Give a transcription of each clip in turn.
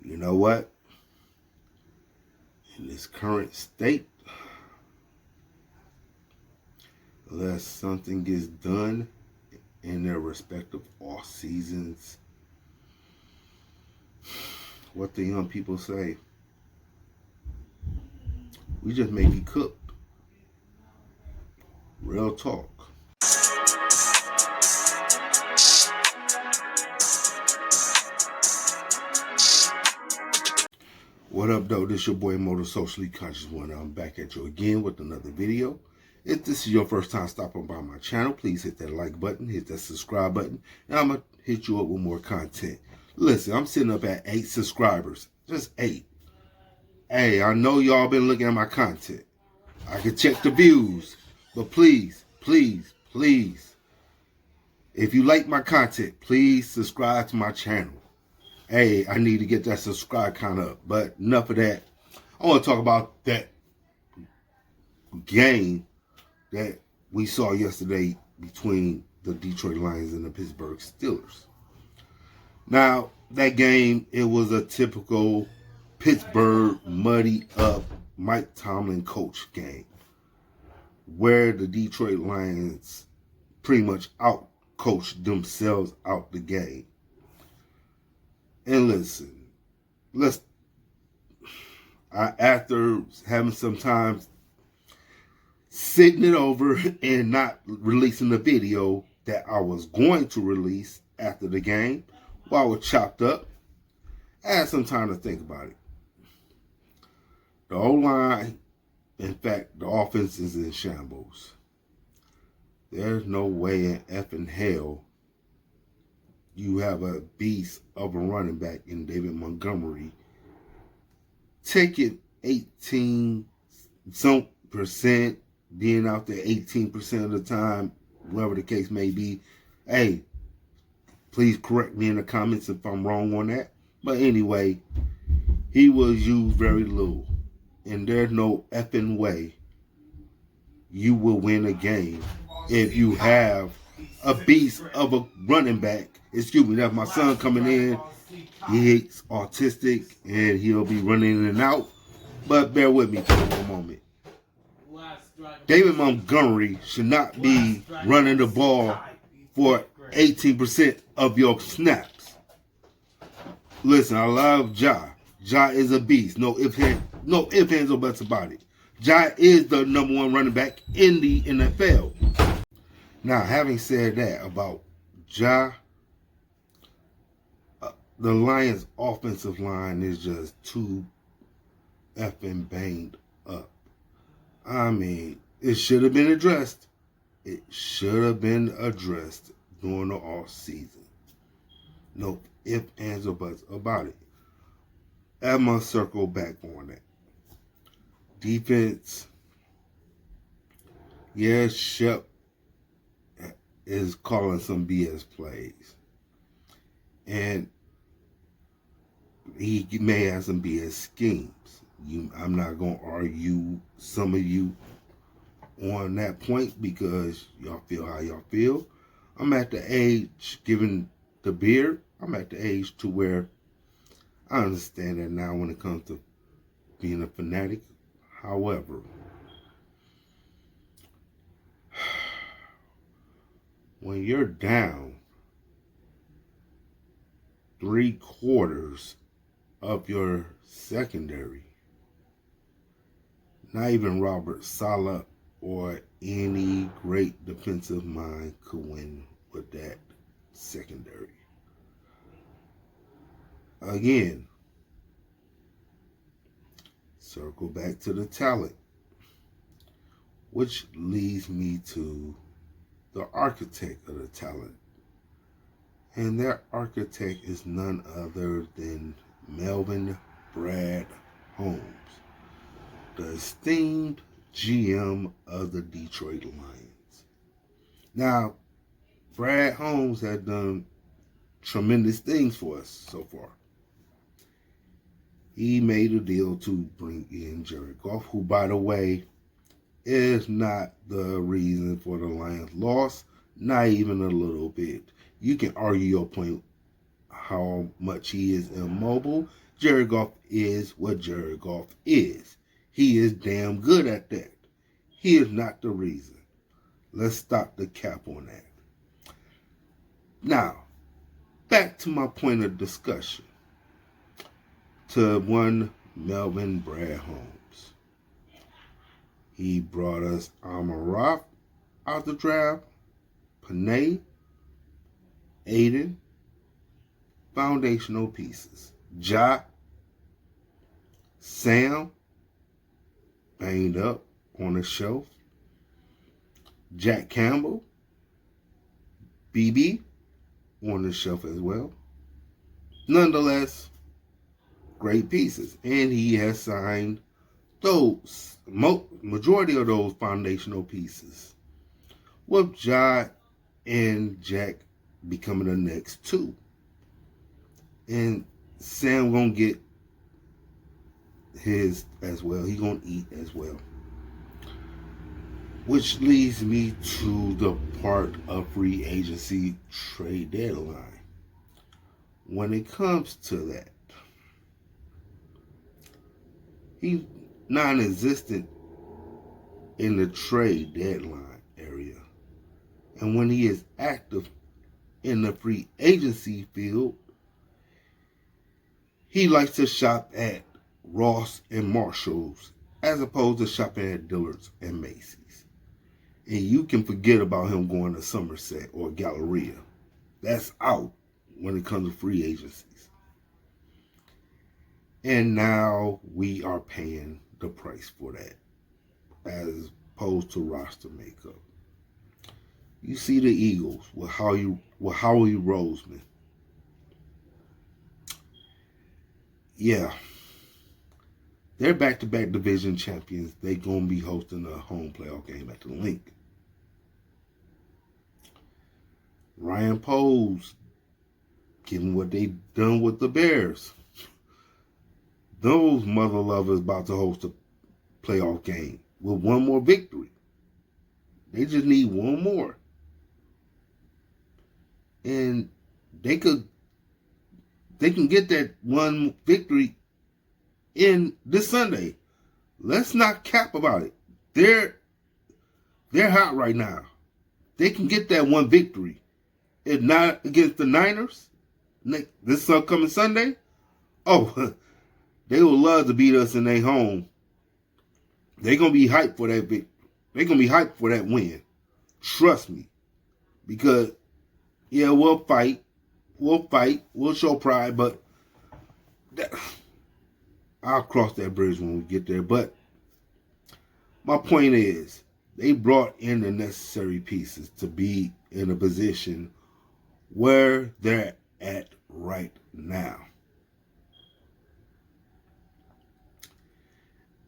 You know what? In this current state, unless something gets done in their respective off seasons, what the young people say, we just may be cooked. Real talk. What up, though? This your boy Motor Socially Conscious One. I'm back at you again with another video. If this is your first time stopping by my channel, please hit that like button, hit that subscribe button, and I'm going to hit you up with more content. Listen, I'm sitting up at 8 subscribers. Just 8. Hey, I know y'all been looking at my content. I can check the views. But please, please, please, if you like my content, please subscribe to my channel. Hey, I need to get that subscribe count up. But enough of that. I want to talk about that game that we saw yesterday between the Detroit Lions and the Pittsburgh Steelers. Now, that game, it was a typical Pittsburgh muddy up Mike Tomlin coach game, where the Detroit Lions pretty much out-coached themselves out the game. And listen, after having some time sitting it over and not releasing the video that I was going to release after the game while it was chopped up, I had some time to think about it. The O-line, in fact, the offense is in shambles. There's no way in effing hell you have a beast of a running back in David Montgomery taking 18% being out there 18% of the time, whatever the case may be. Hey, please correct me in the comments if I'm wrong on that. But anyway, he was used very little. And there's no effing way you will win a game if you have a beast of a running back. Excuse me, that's my son coming in. He's autistic and he'll be running in and out. But bear with me for a moment. David Montgomery should not be running the ball for 18% of your snaps. Listen, I love Ja. Ja is a beast. No ifs, ands, or buts about it. Ja is the number 1 running back in the NFL. Now, having said that about Ja, the Lions' offensive line is just too effing banged up. I mean, it should have been addressed. It should have been addressed during the off season. No ifs, ands, or buts about it. I'm going to circle back on that. Defense. Yes, Shep is calling some BS plays. And he may have some BS schemes. I'm not going to argue some of you on that point because y'all feel how y'all feel. I'm at the age, given the beard, I'm at the age to where I understand that now when it comes to being a fanatic. However, when you're down 3/4 of your secondary, not even Robert Saleh or any great defensive mind could win with that secondary. Again, circle back to the talent, which leads me to the architect of the talent. And that architect is none other than Melvin Brad Holmes, the esteemed GM of the Detroit Lions. Now, Brad Holmes had done tremendous things for us so far. He made a deal to bring in Jared Goff, who, by the way, is not the reason for the Lions' loss, not even a little bit. You can argue your point how much he is immobile, Jared Goff is what Jared Goff is. He is damn good at that. He is not the reason. Let's stop the cap on that. Now, back to my point of discussion. To one Melvin Brad Holmes. He brought us Amon-Ra out the draft, Panay, Aiden, foundational pieces. Ja, Sam, banged up on the shelf. Jack Campbell, BB, on the shelf as well. Nonetheless, great pieces. And he has signed those, majority of those foundational pieces, with Ja and Jack becoming the next two. And Sam gonna get his as well. He gonna eat as well. Which leads me to the part of free agency trade deadline. When it comes to that, he's non-existent in the trade deadline area. And when he is active in the free agency field, he likes to shop at Ross and Marshall's as opposed to shopping at Dillard's and Macy's. And you can forget about him going to Somerset or Galleria. That's out when it comes to free agencies. And now we are paying the price for that as opposed to roster makeup. You see the Eagles with Howie Roseman. Yeah. They're back-to-back division champions. They're going to be hosting a home playoff game at the Link. Ryan Poles, given what they done with the Bears. Those mother lovers about to host a playoff game with one more victory. They just need one more. And they can get that one victory in this Sunday. Let's not cap about it. They're hot right now. They can get that one victory. If not against the Niners, this upcoming Sunday, oh, they would love to beat us in their home. They're going to be hyped for that victory. They're going to be hyped for that win. Trust me. Because, yeah, we'll fight. We'll show pride, but I'll cross that bridge when we get there. But my point is, they brought in the necessary pieces to be in a position where they're at right now.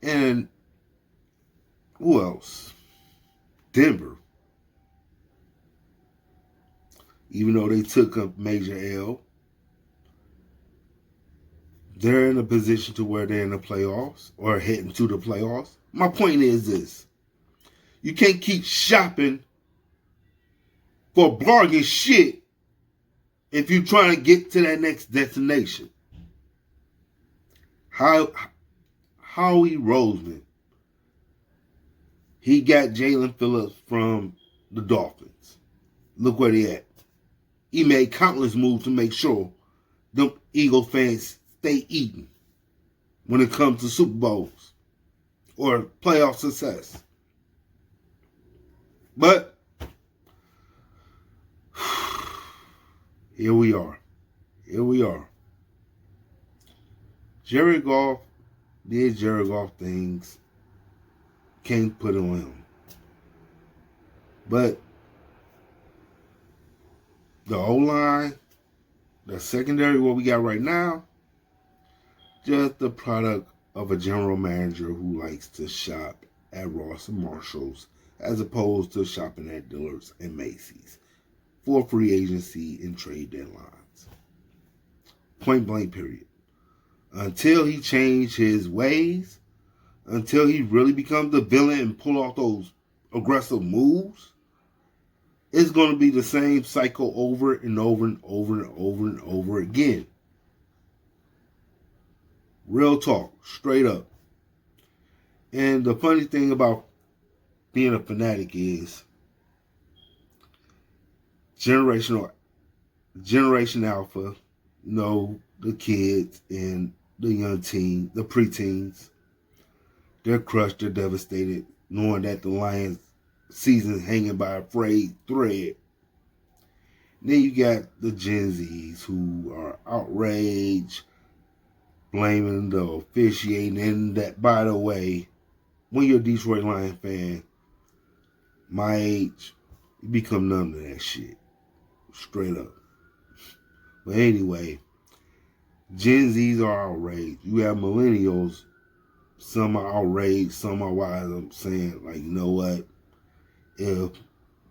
And who else? Denver. Even though they took a major L, they're in a position to where they're in the playoffs or heading to the playoffs. My point is this. You can't keep shopping for bargain shit if you're trying to get to that next destination. Howie Roseman, he got Jalen Phillips from the Dolphins. Look where they at. He made countless moves to make sure them Eagles fans stay eating when it comes to Super Bowls or playoff success. But here we are. Jared Goff did Jared Goff things. Can't put it on him. But the O-line, the secondary, what we got right now, just the product of a general manager who likes to shop at Ross and Marshall's as opposed to shopping at Dillard's and Macy's for free agency and trade deadlines. Point blank period. Until he changed his ways, until he really becomes the villain and pull off those aggressive moves, it's going to be the same cycle over and over and over and over and over again. Real talk, straight up. And the funny thing about being a fanatic is Generation Alpha, the kids and the young teen, the preteens, they're crushed, they're devastated, knowing that the Lions season hanging by a frayed thread. Then you got the Gen Zs who are outraged, blaming the officiating, and that, by the way, when you're a Detroit Lions fan, my age, you become numb to that shit. Straight up. But anyway, Gen Zs are outraged. You have millennials, some are outraged, some are wise. I'm saying, like, you know what? If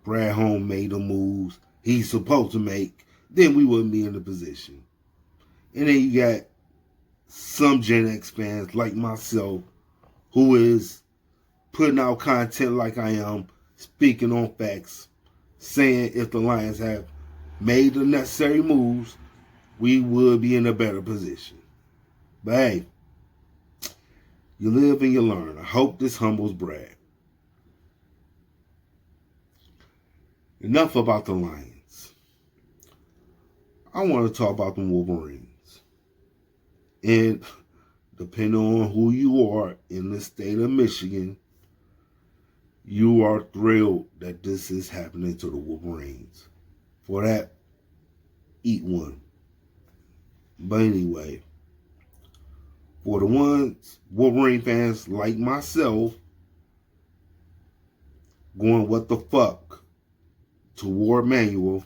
Brad Holmes made the moves he's supposed to make, then we wouldn't be in the position. And then you got some Gen X fans like myself who is putting out content like I am, speaking on facts, saying if the Lions have made the necessary moves, we would be in a better position. But hey, you live and you learn. I hope this humbles Brad. Enough about the Lions. I want to talk about the Wolverines. And depending on who you are in the state of Michigan, you are thrilled that this is happening to the Wolverines. For that, eat one. But anyway, for the ones, Wolverine fans like myself, going what the fuck to War Manual,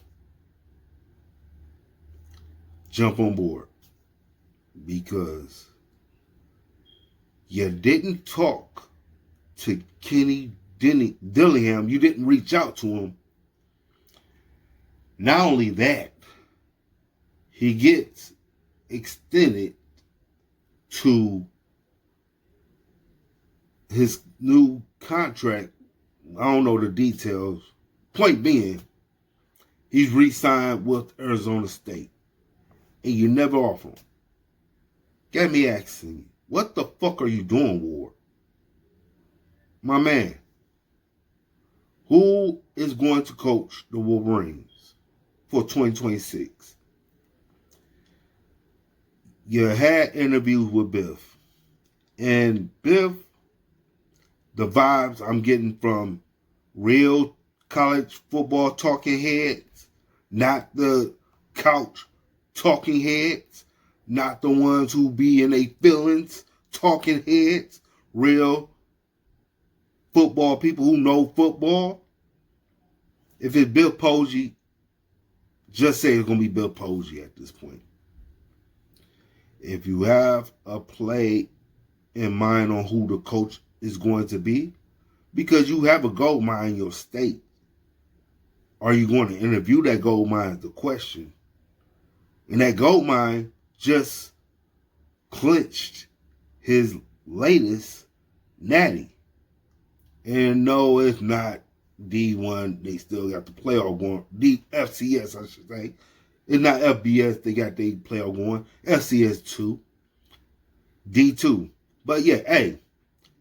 jump on board. Because you didn't talk to Kenny Dillingham. You didn't reach out to him. Not only that, he gets extended to his new contract. I don't know the details. Point being, he's re-signed with Arizona State. And you never offer him. Got me asking you, what the fuck are you doing, Ward? My man, who is going to coach the Wolverines for 2026? You had interviews with Biff. And Biff, the vibes I'm getting from real college football talking heads, not the couch talking heads, not the ones who be in their feelings talking heads, real football people who know football. If it's Bill Posey, just say it's going to be Bill Posey at this point. If you have a play in mind on who the coach is going to be, because you have a gold mine in your state, are you going to interview that gold mine is the question. And that gold mine just clinched his latest natty. And no, it's not D1. They still got the playoff going. FCS, I should say. It's not FBS. They got their playoff going. FCS 2. D2. But yeah, hey,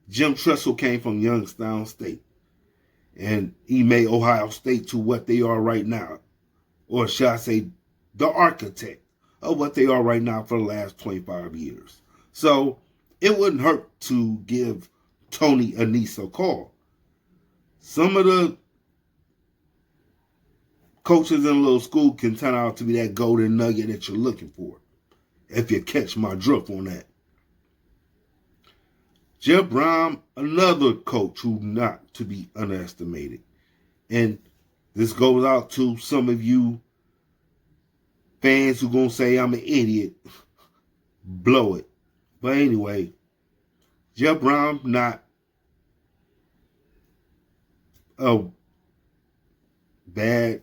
Jim Tressel came from Youngstown State. And he made Ohio State to what they are right now. Or should I say, the architect of what they are right now for the last 25 years. So it wouldn't hurt to give Tony Annese a call. Some of the coaches in a little school can turn out to be that golden nugget that you're looking for, if you catch my drift on that. Jeff Brown, another coach who not to be underestimated. And this goes out to some of you fans who gonna say I'm an idiot. Blow it. But anyway, Jeff Brown not a bad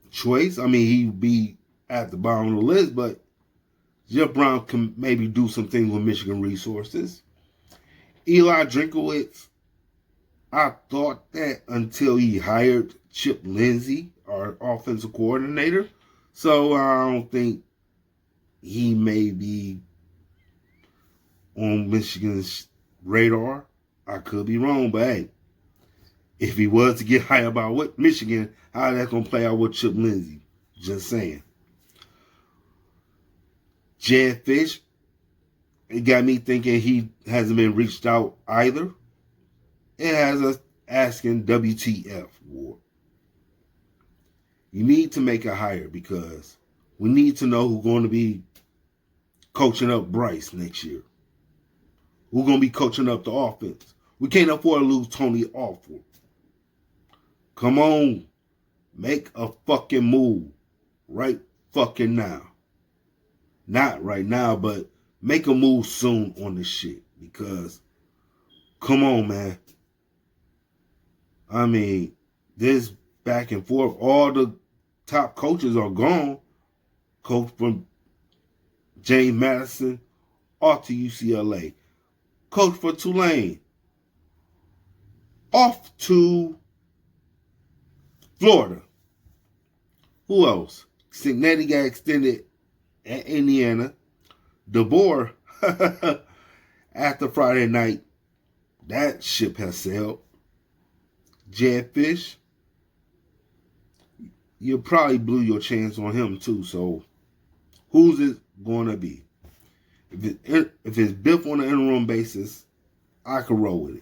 choice. I mean, he'd be at the bottom of the list, but Jeff Brown can maybe do some things with Michigan resources. Eli Drinkowitz, I thought that until he hired Chip Lindsey, our offensive coordinator. So I don't think he may be on Michigan's radar. I could be wrong, but hey, if he was to get hired by Michigan, how that's going to play out with Chip Lindsey? Just saying. Jed Fish, it got me thinking he hasn't been reached out either. It has us asking WTF, Ward. You need to make a hire because we need to know who's going to be coaching up Bryce next year. Who's going to be coaching up the offense. We can't afford to lose Tony Alford. Come on. Make a fucking move right fucking now. Not right now, but make a move soon on this shit. Because, come on, man. I mean, this back and forth, all the top coaches are gone. Coach from James Madison off to UCLA. Coach for Tulane off to Florida. Who else? Cignetti got extended at Indiana. DeBoer, after Friday night, that ship has sailed. Jed Fish, you probably blew your chance on him too. So, who's it going to be? If it's Biff on an interim basis, I could roll with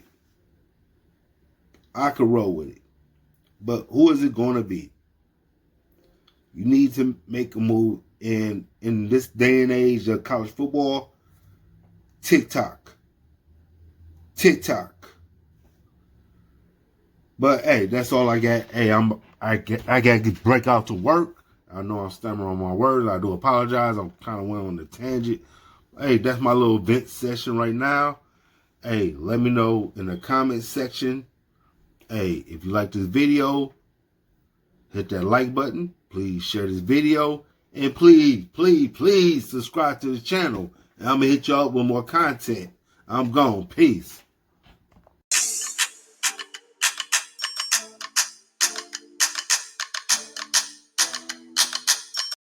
it. But who is it going to be? You need to make a move in this day and age of college football. TikTok. But hey, that's all I got. Hey, I got to break out to work. I know I'm stammering on my words. I do apologize. I'm kind of went on the tangent. Hey, that's my little vent session right now. Hey, let me know in the comment section. Hey, if you like this video, hit that like button. Please share this video. And please subscribe to the channel. And I'm going to hit y'all up with more content. I'm gone. Peace.